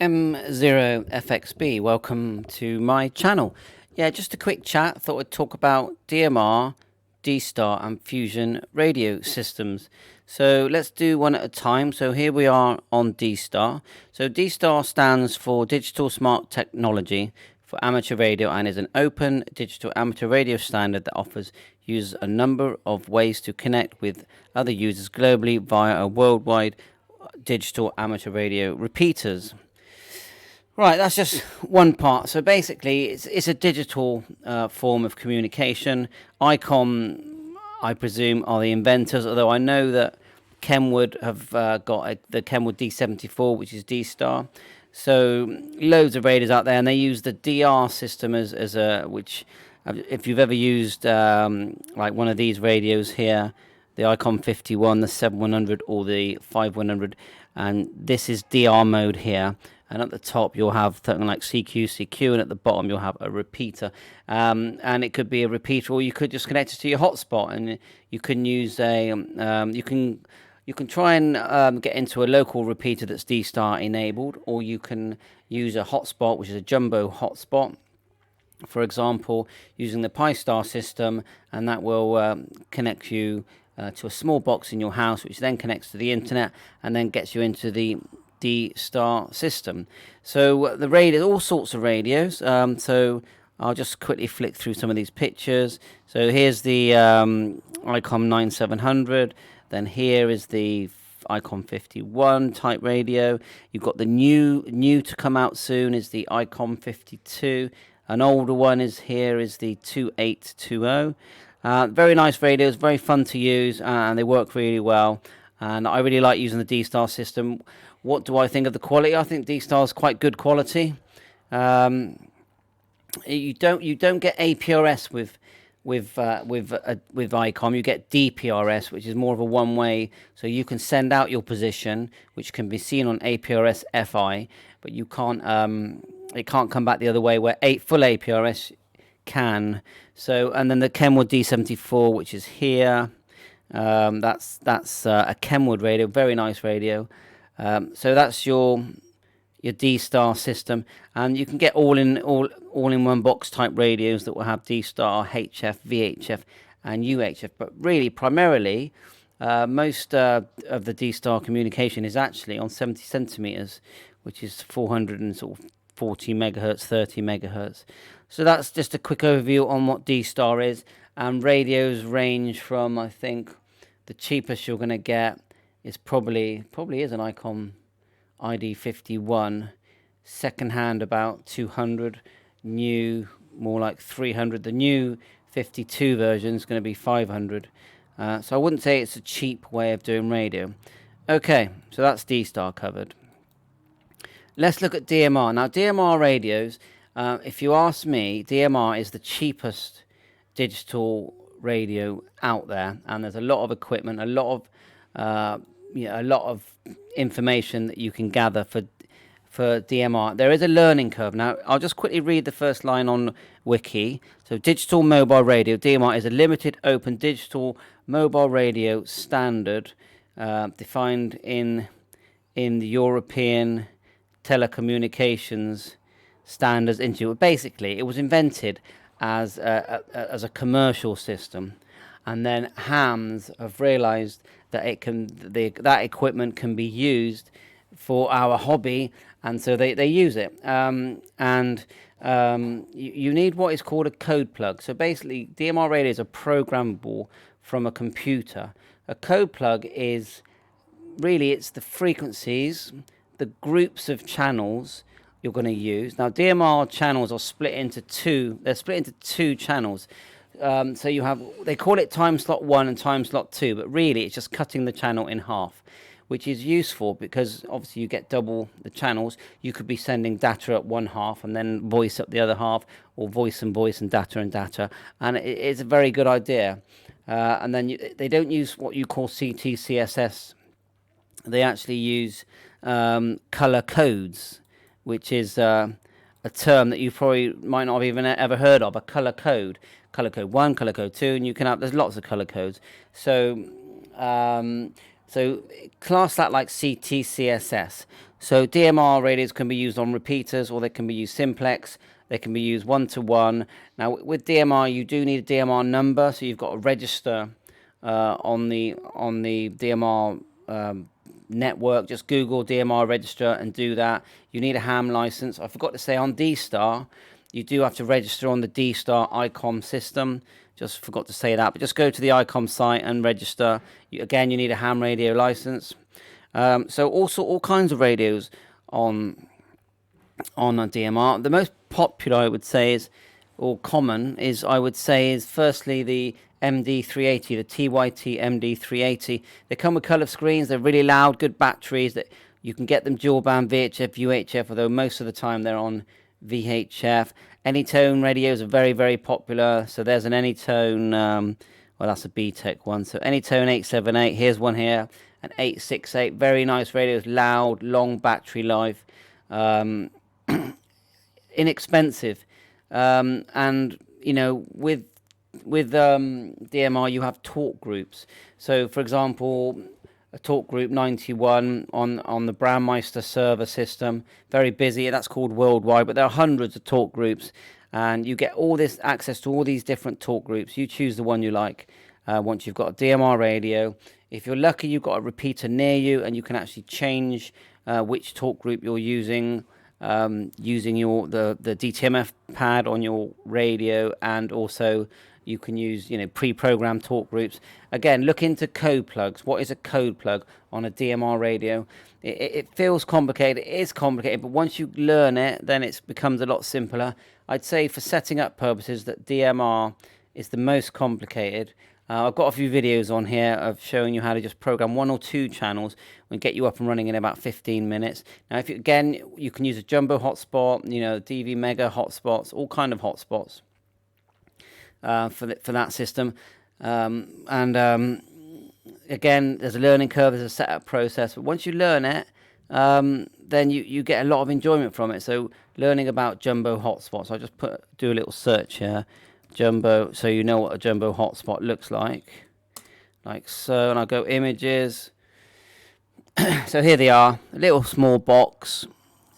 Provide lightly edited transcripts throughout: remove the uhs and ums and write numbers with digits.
M0FXB, welcome to my channel. Yeah, just a quick chat. Thought I'd talk about DMR, D-Star and Fusion radio systems. So let's do one at a time. So here we are on D-Star. So D-Star stands for Digital Smart Technology for amateur radio and is an open digital amateur radio standard that offers users a number of ways to connect with other users globally via a worldwide digital amateur radio repeaters. Right, that's just one part. So basically, it's a digital form of communication. ICOM, I presume, are the inventors, although I know that Kenwood have got the Kenwood D74, which is D-Star. So loads of radios out there, and they use the DR system as a, which, if you've ever used like one of these radios here, the ICOM 51, the 7100 or the 5100, and this is DR mode here. And at the top, you'll have something like CQ, CQ, and at the bottom, you'll have a repeater. And it could be a repeater, or you could just connect it to your hotspot, and you can use a you can try and get into a local repeater that's D-Star enabled, or you can use a hotspot, which is a jumbo hotspot. For example, using the Pi-Star system, and that will connect you to a small box in your house, which then connects to the internet, and then gets you into the D-Star system. So the radio, all sorts of radios. So I'll just quickly flick through some of these pictures. So here's the ICOM 9700. Then here is the ICOM 51 type radio. You've got the new to come out soon is the ICOM 52. An older one is the 2820. Very nice radios, very fun to use, and they work really well. And I really like using the D-Star system. What do I think of the quality? I think D-Star is quite good quality. You don't get APRS with ICOM. You get DPRS, which is more of a one-way. So you can send out your position, which can be seen on APRS FI, but you can't. It can't come back the other way where full APRS can. So, and then the Kenwood D74, which is here. That's a Kenwood radio, very nice radio. So that's your D-Star system, and you can get all in one box type radios that will have D-Star, HF, VHF, and UHF. But really, primarily, most of the D-Star communication is actually on 70 centimeters, which is 440 megahertz, 30 megahertz. So that's just a quick overview on what D-Star is. And radios range from, I think, the cheapest you're going to get is probably is an ICOM ID51, second hand about 200, new more like 300. The new 52 version is going to be 500. So I wouldn't say it's a cheap way of doing radio. Okay, so that's D-Star covered. Let's look at DMR. Now, DMR radios, if you ask me, DMR is the cheapest digital radio out there, and there's a lot of equipment, a lot of information that you can gather for DMR. There is a learning curve. Now, I'll just quickly read the first line on Wiki. So, digital mobile radio, DMR, is a limited open digital mobile radio standard defined in the European Telecommunications Standards Institute. Basically, it was invented as a commercial system, and then hams have realized that that equipment can be used for our hobby, and so they use it. You need what is called a code plug. So basically, DMR radios are programmable from a computer. A code plug is really, it's the frequencies, the groups of channels you're going to use. Now, DMR channels are split into two. They're split into two channels. So you have, they call it time slot 1 and time slot 2, but really it's just cutting the channel in half, which is useful because obviously you get double the channels. You could be sending data at one half and then voice at the other half, or voice and data and data, and it's a very good idea. And then they don't use what you call CT/CSS. They actually use color codes, which is a term that you probably might not have even ever heard of, a color code. Color code 1, color code 2, and you can have, there's lots of color codes. So So class that like CTCSS. So DMR radios can be used on repeaters, or they can be used simplex. They can be used one-to-one. Now with DMR, you do need a DMR number, so you've got to register on the DMR network. Just Google DMR register and do that. You need a ham license. I forgot to say on Dstar, you do have to register on the Dstar ICOM system. Just forgot to say that, but just go to the ICOM site and register. Again, you need a ham radio license. So also all kinds of radios on a DMR. The most popular, I would say, is, or common, is, I would say, is firstly the MD380, the TYT MD380. They come with colour screens. They're really loud, good batteries. That you can get them dual band VHF, UHF, although most of the time they're on VHF. Anytone radios are very, very popular. So there's an Anytone, well, that's a BTEC one. So Anytone 878, here's one here, an 868. Very nice radios, loud, long battery life, inexpensive. And, you know, with DMR, you have talk groups. So, for example, a talk group 91 on the Brandmeister server system, very busy. That's called worldwide, but there are hundreds of talk groups, and you get all this access to all these different talk groups. You choose the one you like. Once you've got a DMR radio, if you're lucky, you've got a repeater near you, and you can actually change which talk group you're using, using the DTMF pad on your radio, and also you can use, you know, pre-programmed talk groups. Again, look into code plugs. What is a code plug on a DMR radio? It feels complicated. It is complicated, but once you learn it, then it becomes a lot simpler. I'd say for setting up purposes that DMR is the most complicated. I've got a few videos on here of showing you how to just program 1 or 2 channels and get you up and running in about 15 minutes. Now, if you, again, you can use a jumbo hotspot, you know, DV mega hotspots, all kind of hotspots. For that system, again, there's a learning curve, there's a setup process, but once you learn it, then you get a lot of enjoyment from it. So learning about jumbo hotspots, I'll just do a little search here, jumbo, so you know what a jumbo hotspot looks like so, and I'll go images. So here they are, a little small box.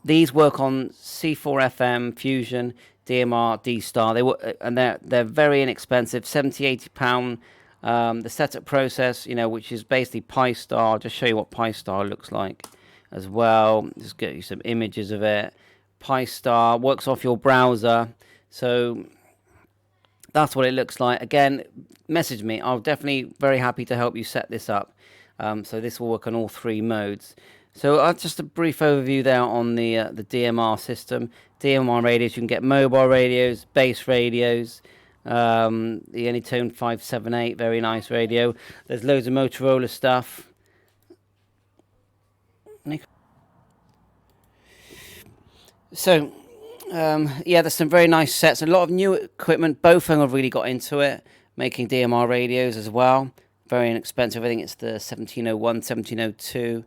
These work on C4FM, Fusion, DMR, Dstar. They were, and they're very inexpensive, £70–80. The setup process, you know, which is basically Pi-Star. I'll just show you what Pi-Star looks like as well. Just get you some images of it. Pi-Star works off your browser, so that's what it looks like. Again, message me. I'll definitely very happy to help you set this up. So this will work on all 3 modes. So just a brief overview there on the DMR system. DMR radios, you can get mobile radios, base radios, the Anytone 578, very nice radio. There's loads of Motorola stuff. So, yeah, there's some very nice sets. A lot of new equipment. Bofeng have really got into it, making DMR radios as well. Very inexpensive. I think it's the 1701, 1702.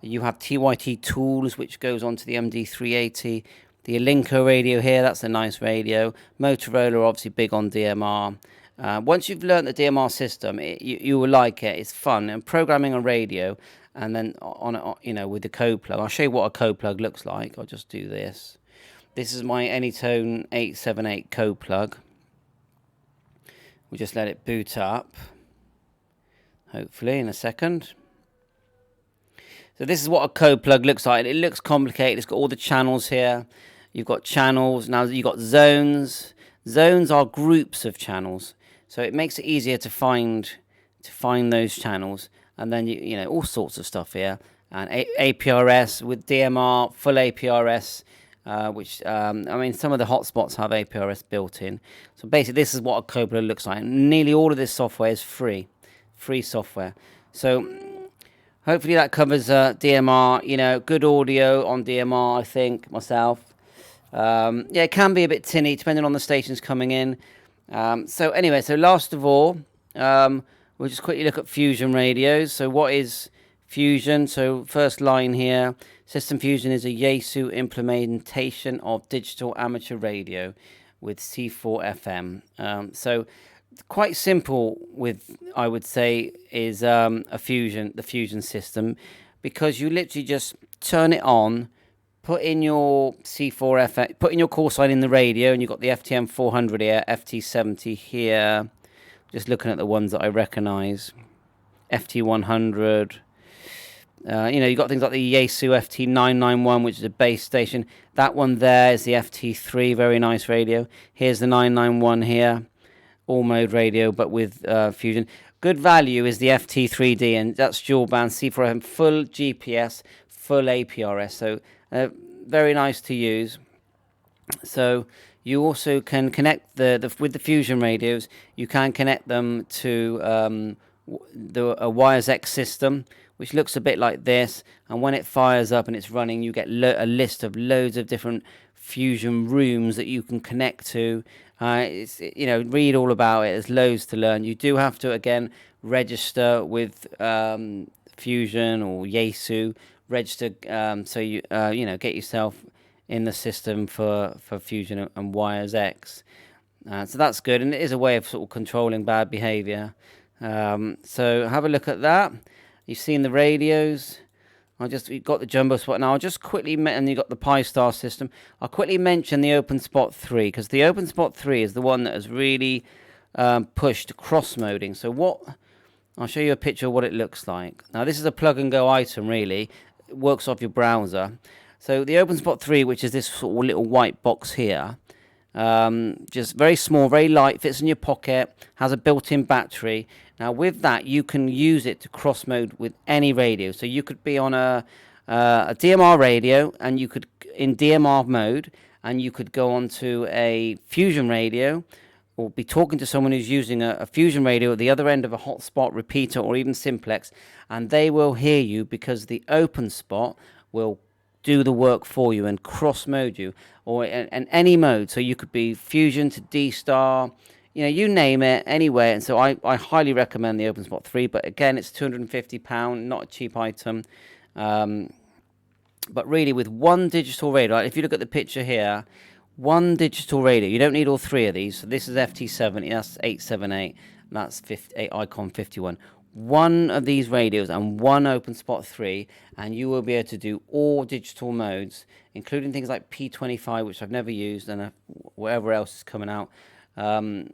You have TYT Tools, which goes on to the MD380. The Alinco radio here, that's a nice radio. Motorola are obviously big on DMR. Once you've learned the DMR system, you will like it. It's fun. And programming a radio, and then you know, with the code plug. I'll show you what a code plug looks like. I'll just do this. This is my Anytone 878 code plug. We'll just let it boot up, hopefully in a second. So this is what a code plug looks like. It looks complicated. It's got all the channels here. You've got channels. Now you've got zones. Zones are groups of channels. So it makes it easier to find those channels. And then, you know, all sorts of stuff here. And APRS with DMR, full APRS, which, I mean, some of the hotspots have APRS built in. So basically, this is what a code plug looks like. Nearly all of this software is free software. So hopefully that covers DMR, you know, good audio on DMR, I think, myself. Yeah, it can be a bit tinny, depending on the stations coming in. So anyway, so last of all, we'll just quickly look at Fusion radios. So what is Fusion? So first line here, System Fusion is a Yaesu implementation of digital amateur radio with C4FM. So quite simple with, I would say, is the Fusion system, because you literally just turn it on, put in your C4FX, put in your call sign in the radio, and you've got the FTM 400 here, FT70 here. Just looking at the ones that I recognize, FT100. You've got things like the Yaesu FT991, which is a base station. That one there is the FT3, very nice radio. Here's the 991 here, all mode radio, but with Fusion. Good value is the FT3D, and that's dual band C4FM, full GPS, full APRS. So very nice to use. So you also can connect with the Fusion radios. You can connect them to a Wires X system, which looks a bit like this, and when it fires up and it's running, you get a list of loads of different Fusion rooms that you can connect to. Read all about it. There's loads to learn. You do have to, again, register with Fusion or Yaesu. Register so you get yourself in the system for Fusion and Wires X. So that's good, and it is a way of sort of controlling bad behavior. So have a look at that. You've seen the radios. You've got the jumbo spot. Now I'll just quickly, and you've got the Pi-Star system. I'll quickly mention the OpenSpot 3, because the OpenSpot 3 is the one that has really pushed cross-moding. So I'll show you a picture of what it looks like. Now this is a plug-and-go item, really. It works off your browser. So the OpenSpot 3, which is this sort of little white box here, just very small, very light, fits in your pocket, has a built-in battery. Now with that, you can use it to cross mode with any radio. So you could be on a DMR radio, and you could in DMR mode, and you could go onto a Fusion radio, or be talking to someone who's using a Fusion radio at the other end of a hotspot repeater or even simplex, and they will hear you, because the OpenSpot will do the work for you and cross mode you, or in any mode. So you could be Fusion to Dstar, you name it, anyway. And so I highly recommend the OpenSpot 3, but again, it's £250, not a cheap item. But really, with one digital radio, if you look at the picture here, one digital radio, you don't need all three of these. So this is FT70, that's 878, that's Icon 51. One of these radios and one OpenSpot 3, and you will be able to do all digital modes, including things like P25, which I've never used, and whatever else is coming out. But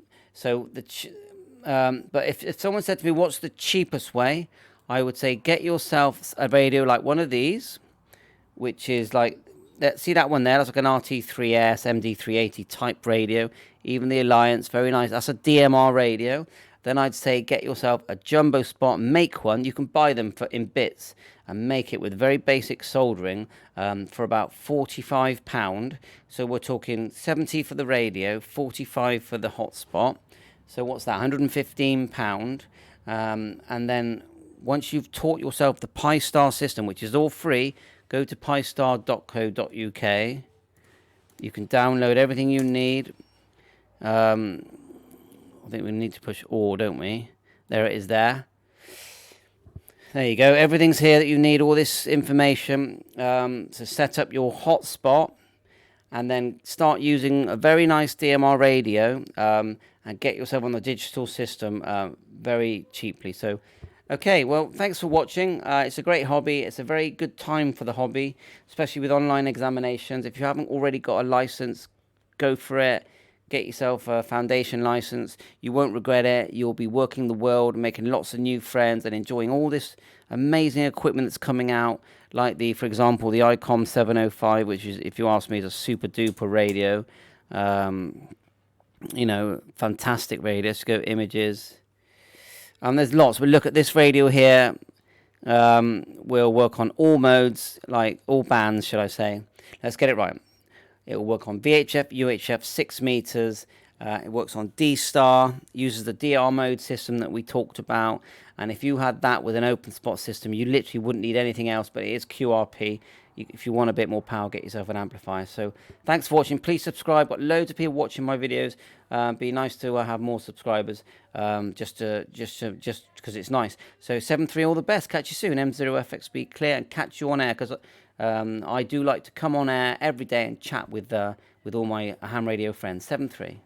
if someone said to me, what's the cheapest way, I would say get yourself a radio like one of these, which is like, see that one there? That's like an RT3S, MD380 type radio. Even the Alliance, very nice. That's a DMR radio. Then I'd say get yourself a jumbo spot, make one. You can buy them in bits and make it with very basic soldering for about £45. So we're talking 70 for the radio, 45 for the hotspot. So what's that, £115? And then once you've taught yourself the Pi-Star system, which is all free, go to pistar.co.uk. You can download everything you need. I think we need to push all, don't we? There it is there. There you go. Everything's here that you need, all this information. So set up your hotspot and then start using a very nice DMR radio and get yourself on the digital system very cheaply. So, okay, well, thanks for watching. It's a great hobby. It's a very good time for the hobby, especially with online examinations. If you haven't already got a license, go for it. Get yourself a foundation license. You won't regret it. You'll be working the world, making lots of new friends, and enjoying all this amazing equipment that's coming out, like for example, the ICOM 705, which is, if you ask me, is a super duper radio. Fantastic radio. Let's go images. There's lots. But look at this radio here. We'll work on all modes, like all bands, should I say. Let's get it right. It will work on VHF, UHF, 6 meters. It works on Dstar, uses the DR mode system that we talked about. And if you had that with an OpenSpot system, you literally wouldn't need anything else, but it is QRP. If you want a bit more power, get yourself an amplifier. So thanks for watching. Please subscribe. Got loads of people watching my videos. Be nice to have more subscribers, just because it's nice. So 7.3, all the best. Catch you soon. M0FXB clear, and catch you on air, because I do like to come on air every day and chat with all my ham radio friends. 7.3.